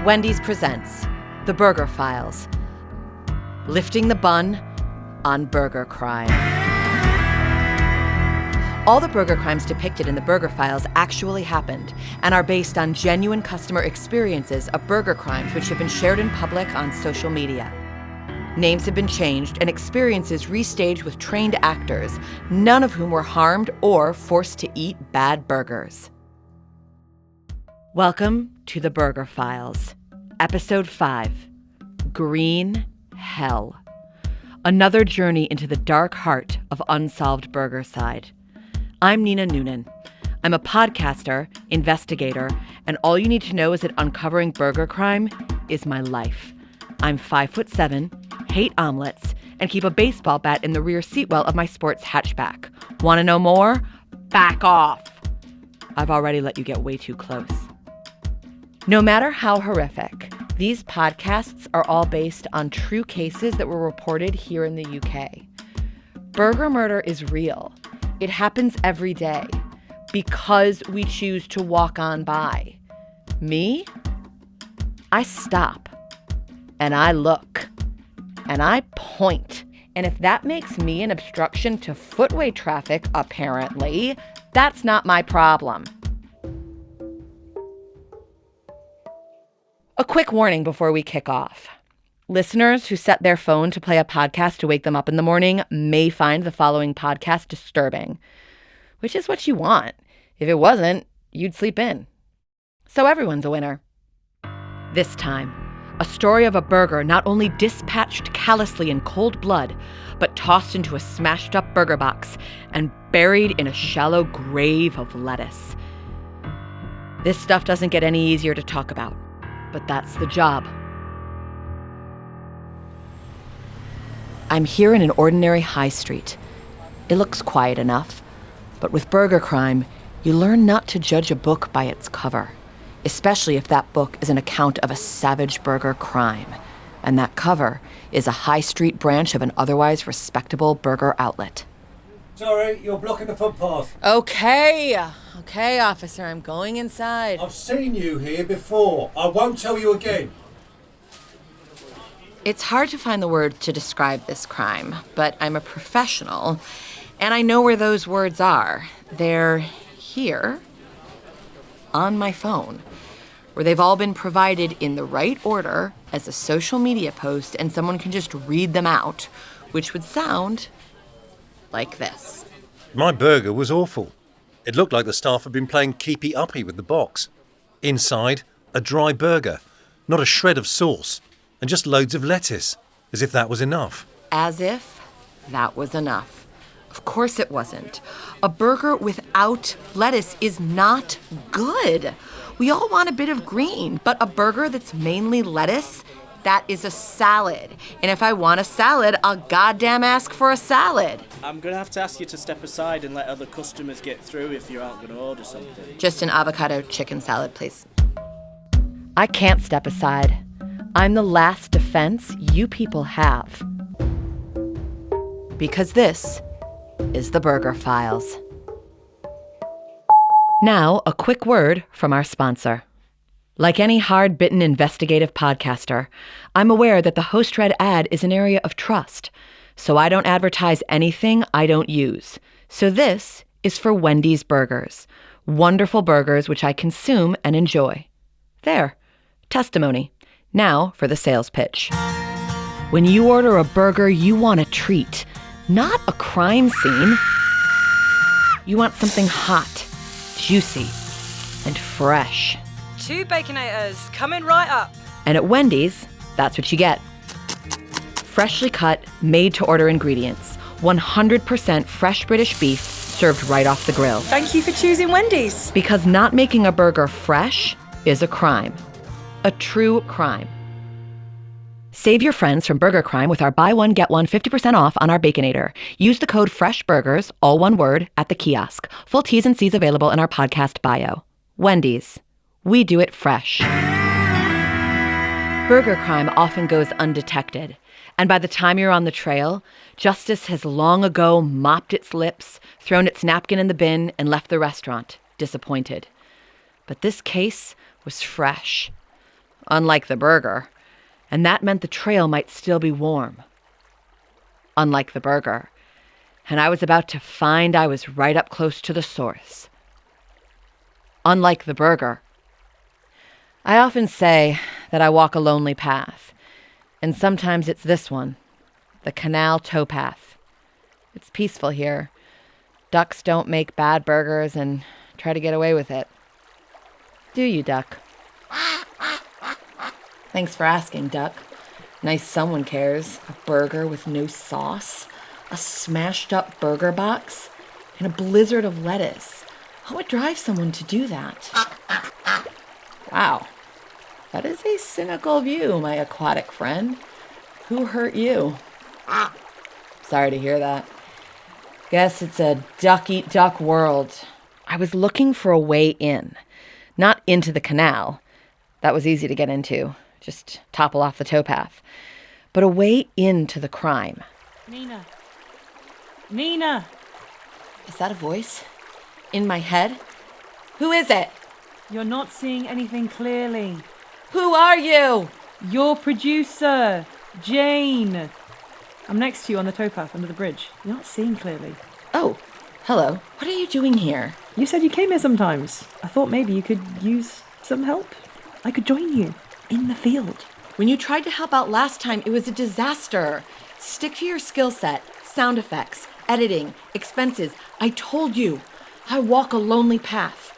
Wendy's presents The Burger Files, lifting the bun on burger crime. All the burger crimes depicted in the Burger Files actually happened and are based on genuine customer experiences of burger crimes which have been shared in public on social media. Names have been changed and experiences restaged with trained actors, none of whom were harmed or forced to eat bad burgers. Welcome to The Burger Files, Episode 5, Green Hell. Another journey into the dark heart of unsolved burgerside. I'm Noonan. I'm a podcaster, investigator, and all you need to know is that uncovering burger crime is my life. I'm 5'7", hate omelets, and keep a baseball bat in the rear seat well of my sports hatchback. Want to know more? Back off. I've already let you get way too close. No matter how horrific, these podcasts are all based on true cases that were reported here in the UK. Burger murder is real. It happens every day because we choose to walk on by. Me? I stop and I look and I point. And if that makes me an obstruction to footway traffic, apparently, that's not my problem. A quick warning before we kick off. Listeners who set their phone to play a podcast to wake them up in the morning may find the following podcast disturbing, which is what you want. If it wasn't, you'd sleep in. So everyone's a winner. This time, a story of a burger not only dispatched callously in cold blood, but tossed into a smashed-up burger box and buried in a shallow grave of lettuce. This stuff doesn't get any easier to talk about. But that's the job. I'm here in an ordinary high street. It looks quiet enough, but with burger crime, you learn not to judge a book by its cover, especially if that book is an account of a savage burger crime, and that cover is a high street branch of an otherwise respectable burger outlet. Sorry, you're blocking the footpath. Okay, officer, I'm going inside. I've seen you here before. I won't tell you again. It's hard to find the words to describe this crime, but I'm a professional, and I know where those words are. They're here, on my phone, where they've all been provided in the right order as a social media post, and someone can just read them out, which would sound like this. My burger was awful. It looked like the staff had been playing keepy-uppy with the box. Inside, a dry burger, not a shred of sauce, and just loads of lettuce, as if that was enough. As if that was enough. Of course it wasn't. A burger without lettuce is not good. We all want a bit of green, but a burger that's mainly lettuce, that is a salad. And if I want a salad, I'll goddamn ask for a salad. I'm going to have to ask you to step aside and let other customers get through if you aren't going to order something. Just an avocado chicken salad, please. I can't step aside. I'm the last defense you people have. Because this is the Burger Files. Now, a quick word from our sponsor. Like any hard-bitten investigative podcaster, I'm aware that the host-read ad is an area of trust, so I don't advertise anything I don't use. So this is for Wendy's Burgers, wonderful burgers which I consume and enjoy. There, testimony. Now for the sales pitch. When you order a burger, you want a treat, not a crime scene. You want something hot, juicy, and fresh. 2 Baconators, coming right up. And at Wendy's, that's what you get. Freshly cut, made-to-order ingredients. 100% fresh British beef served right off the grill. Thank you for choosing Wendy's. Because not making a burger fresh is a crime. A true crime. Save your friends from burger crime with our buy one, get one 50% off on our Baconator. Use the code FRESHBURGERS, all one word, at the kiosk. Full T's and C's available in our podcast bio. Wendy's. We do it fresh. Burger crime often goes undetected, and by the time you're on the trail, justice has long ago mopped its lips, thrown its napkin in the bin, and left the restaurant, disappointed. But this case was fresh. Unlike the burger. And that meant the trail might still be warm. Unlike the burger. And I was about to find I was right up close to the source. Unlike the burger. I often say that I walk a lonely path, and sometimes it's this one, the canal towpath. It's peaceful here. Ducks don't make bad burgers and try to get away with it. Do you, duck? Thanks for asking, duck. Nice someone cares. A burger with no sauce, a smashed up burger box, and a blizzard of lettuce. What would drive someone to do that? Wow. That is a cynical view, my aquatic friend. Who hurt you? Sorry to hear that. Guess it's a duck-eat-duck world. I was looking for a way in. Not into the canal. That was easy to get into. Just topple off the towpath. But a way into the crime. Nina. Nina! Is that a voice? In my head? Who is it? You're not seeing anything clearly. Who are you? Your producer, Jane. I'm next to you on the towpath under the bridge. You're not seeing clearly. Oh, hello. What are you doing here? You said you came here sometimes. I thought maybe you could use some help. I could join you in the field. When you tried to help out last time, it was a disaster. Stick to your skill set, sound effects, editing, expenses. I told you, I walk a lonely path.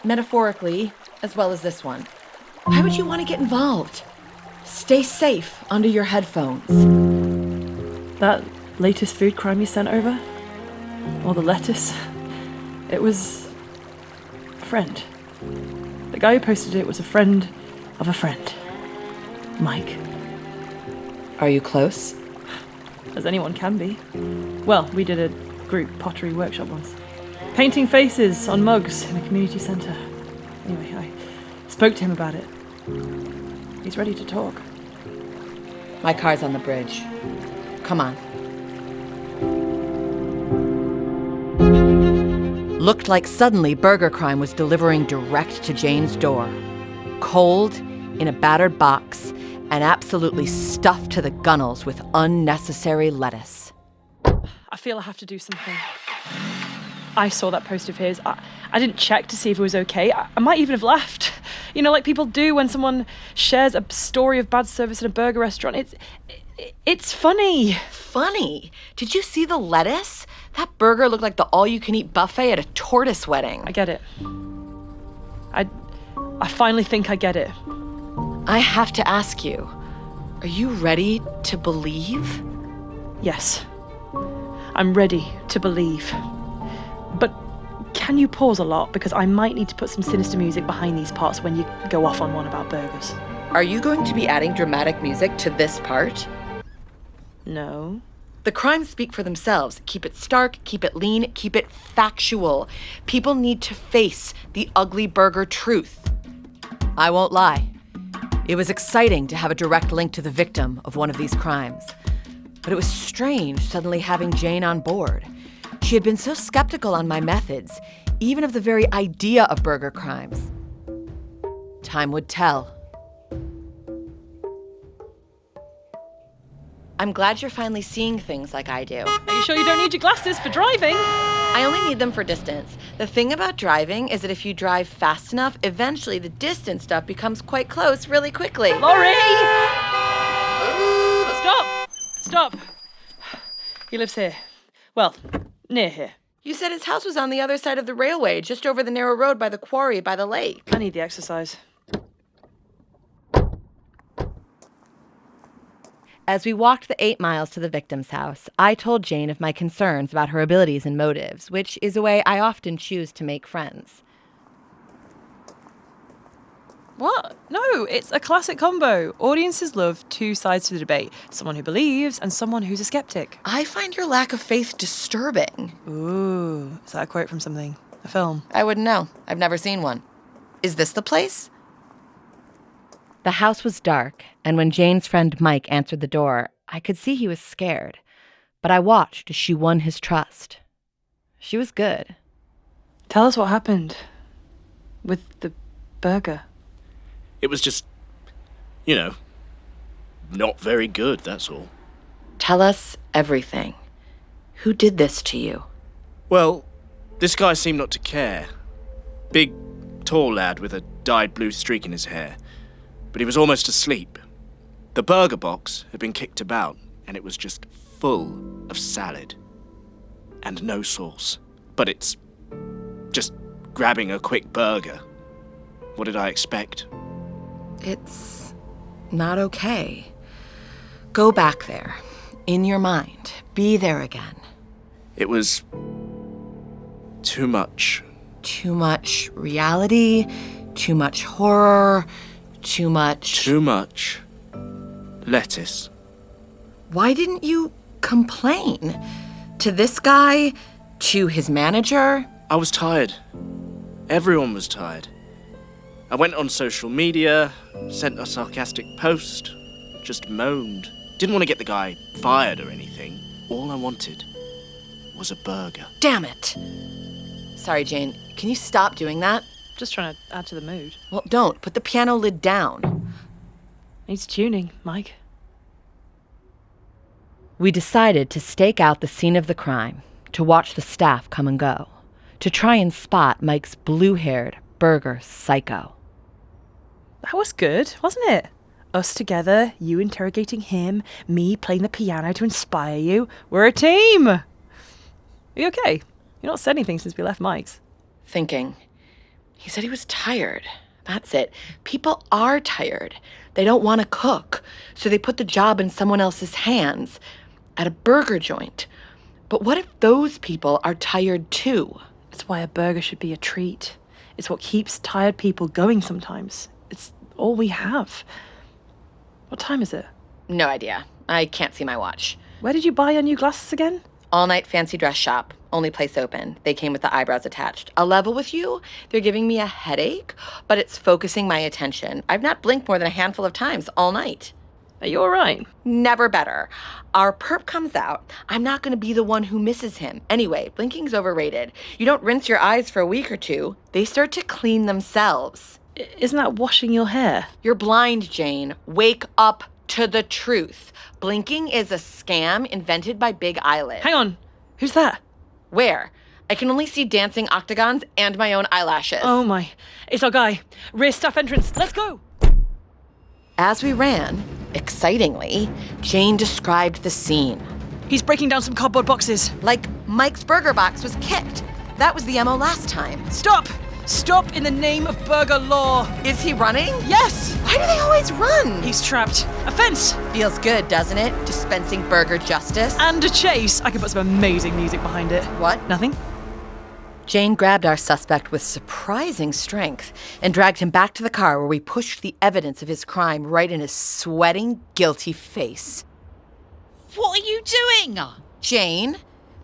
Metaphorically, as well as this one. Why would you want to get involved? Stay safe under your headphones. That latest food crime you sent over? Or the lettuce? It was a friend. The guy who posted it was a friend of a friend. Mike. Are you close? As anyone can be. Well, we did a group pottery workshop once. Painting faces on mugs in a community centre. Anyway, I spoke to him about it. He's ready to talk. My car's on the bridge. Come on. Looked like suddenly burger crime was delivering direct to Jane's door. Cold, in a battered box, and absolutely stuffed to the gunnels with unnecessary lettuce. I feel I have to do something. I saw that post of his. I didn't check to see if it was okay. I might even have laughed. You know, like people do when someone shares a story of bad service at a burger restaurant. It's funny. Funny? Did you see the lettuce? That burger looked like the all-you-can-eat buffet at a tortoise wedding. I get it. I finally think I get it. I have to ask you, are you ready to believe? Yes. I'm ready to believe. But can you pause a lot? Because I might need to put some sinister music behind these parts when you go off on one about burgers. Are you going to be adding dramatic music to this part? No. The crimes speak for themselves. Keep it stark, keep it lean, keep it factual. People need to face the ugly burger truth. I won't lie. It was exciting to have a direct link to the victim of one of these crimes. But it was strange suddenly having Jane on board. She had been so skeptical on my methods, even of the very idea of burger crimes. Time would tell. I'm glad you're finally seeing things like I do. Are you sure you don't need your glasses for driving? I only need them for distance. The thing about driving is that if you drive fast enough, eventually the distance stuff becomes quite close really quickly. Laurie! Stop! He lives here. Well, near here. You said his house was on the other side of the railway, just over the narrow road by the quarry by the lake. I need the exercise. As we walked the 8 miles to the victim's house, I told Jane of my concerns about her abilities and motives, which is a way I often choose to make friends. What? No, it's a classic combo. Audiences love two sides to the debate. Someone who believes and someone who's a skeptic. I find your lack of faith disturbing. Ooh, is that a quote from something? A film? I wouldn't know. I've never seen one. Is this the place? The house was dark, and when Jane's friend Mike answered the door, I could see he was scared. But I watched as she won his trust. She was good. Tell us what happened with the burger. It was just You know, not very good, that's all. Tell us everything. Who did this to you? Well, this guy seemed not to care. Big, tall lad with a dyed blue streak in his hair. But he was almost asleep. The burger box had been kicked about, and it was just full of salad. And no sauce. But it's just grabbing a quick burger. What did I expect? It's not okay. Go back there. In your mind. Be there again. It was too much. Too much reality, too much horror, too much... Too much lettuce. Why didn't you complain? To this guy? To his manager? I was tired. Everyone was tired. I went on social media, sent a sarcastic post, just moaned. Didn't want to get the guy fired or anything. All I wanted was a burger. Damn it. Sorry, Jane. Can you stop doing that? Just trying to add to the mood. Well, don't. Put the piano lid down. Needs tuning, Mike. We decided to stake out the scene of the crime, to watch the staff come and go, to try and spot Mike's blue-haired burger psycho. That was good, wasn't it? Us together, you interrogating him, me playing the piano to inspire you. We're a team! Are you okay? You've not said anything since we left Mike's. Thinking. He said he was tired. That's it. People are tired. They don't want to cook, so they put the job in someone else's hands at a burger joint. But what if those people are tired too? It's why a burger should be a treat. It's what keeps tired people going sometimes. It's all we have. What time is it? No idea. I can't see my watch. Where did you buy your new glasses again? All-night fancy dress shop. Only place open. They came with the eyebrows attached. I'll level with you. They're giving me a headache, but it's focusing my attention. I've not blinked more than a handful of times all night. Are you all right? Never better. Our perp comes out. I'm not going to be the one who misses him. Anyway, blinking's overrated. You don't rinse your eyes for a week or two. They start to clean themselves. Isn't that washing your hair? You're blind, Jane. Wake up to the truth. Blinking is a scam invented by Big Eyelid. Hang on. Who's that? Where? I can only see dancing octagons and my own eyelashes. Oh my. It's our guy. Rear staff entrance. Let's go. As we ran, excitingly, Jane described the scene. He's breaking down some cardboard boxes. Like Mike's burger box was kicked. That was the MO last time. Stop! Stop in the name of burger law. Is he running? Yes! Why do they always run? He's trapped. A fence! Feels good, doesn't it? Dispensing burger justice. And a chase. I could put some amazing music behind it. What? Nothing? Jane grabbed our suspect with surprising strength and dragged him back to the car where we pushed the evidence of his crime right in his sweating, guilty face. What are you doing? Jane,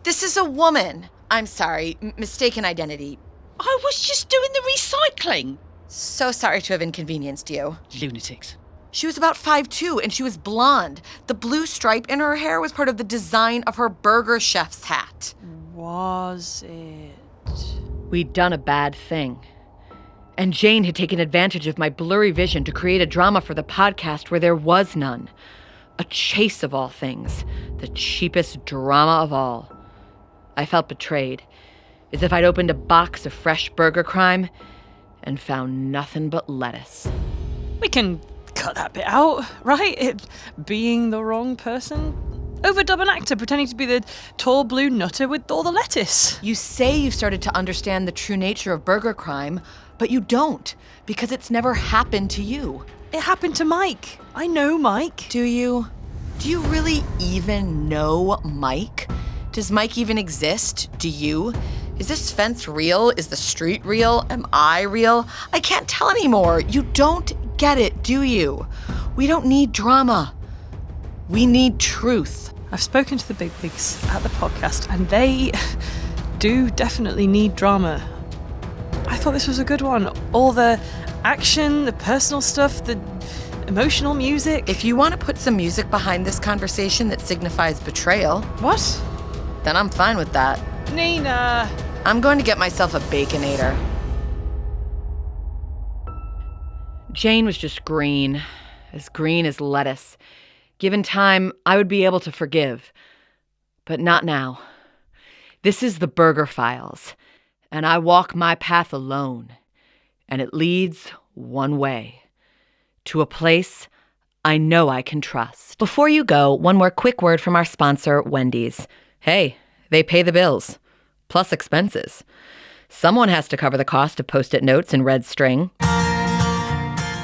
this is a woman. I'm sorry, mistaken identity. I was just doing the recycling. So sorry to have inconvenienced you. Lunatics. She was about 5'2", and she was blonde. The blue stripe in her hair was part of the design of her burger chef's hat. Was it? We'd done a bad thing. And Jane had taken advantage of my blurry vision to create a drama for the podcast where there was none. A chase of all things. The cheapest drama of all. I felt betrayed. As if I'd opened a box of fresh burger crime and found nothing but lettuce. We can cut that bit out, right? It being the wrong person. Overdub an actor pretending to be the tall blue nutter with all the lettuce. You say you started to understand the true nature of burger crime, but you don't, because it's never happened to you. It happened to Mike. I know Mike. Do you? Do you really even know Mike? Does Mike even exist? Do you? Is this fence real? Is the street real? Am I real? I can't tell anymore. You don't get it, do you? We don't need drama. We need truth. I've spoken to the big pigs at the podcast, and they do definitely need drama. I thought this was a good one. All the action, the personal stuff, the emotional music. If you want to put some music behind this conversation that signifies betrayal, What? then I'm fine with that. Nina! I'm going to get myself a Baconator. Jane was just green, as green as lettuce. Given time, I would be able to forgive. But not now. This is the Burger Files, and I walk my path alone, and it leads one way, to a place I know I can trust. Before you go, one more quick word from our sponsor, Wendy's. Hey, they pay the bills, plus expenses. Someone has to cover the cost of Post-it notes and red string.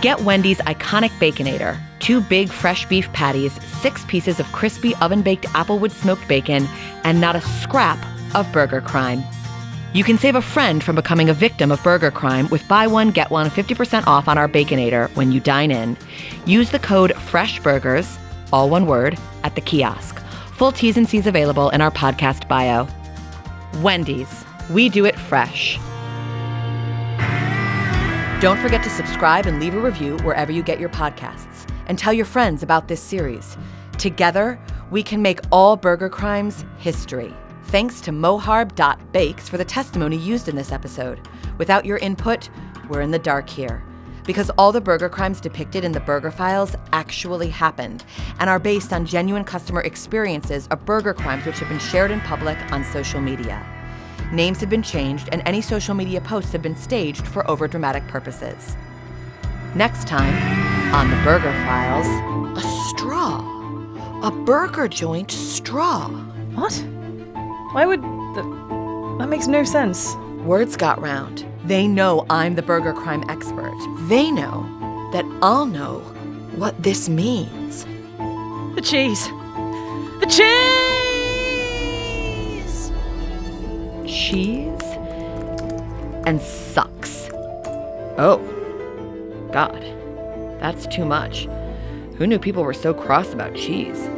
Get Wendy's iconic Baconator, 2 big fresh beef patties, 6 pieces of crispy oven-baked applewood smoked bacon, and not a scrap of burger crime. You can save a friend from becoming a victim of burger crime with buy one, get one 50% off on our Baconator when you dine in. Use the code FRESHBURGERS, all one word, at the kiosk. Full T's and C's available in our podcast bio. Wendy's, we do it fresh. Don't forget to subscribe and leave a review wherever you get your podcasts. And tell your friends about this series. Together, we can make all burger crimes history. Thanks to moharb.bakes for the testimony used in this episode. Without your input, we're in the dark here. Because all the burger crimes depicted in the Burger Files actually happened and are based on genuine customer experiences of burger crimes which have been shared in public on social media. Names have been changed, and any social media posts have been staged for overdramatic purposes. Next time, on the Burger Files, a straw. A burger joint straw. What? Why would that makes no sense. Words got round. They know I'm the burger crime expert. They know that I'll know what this means. The cheese. The cheese! Cheese and sucks. Oh, God, that's too much. Who knew people were so cross about cheese?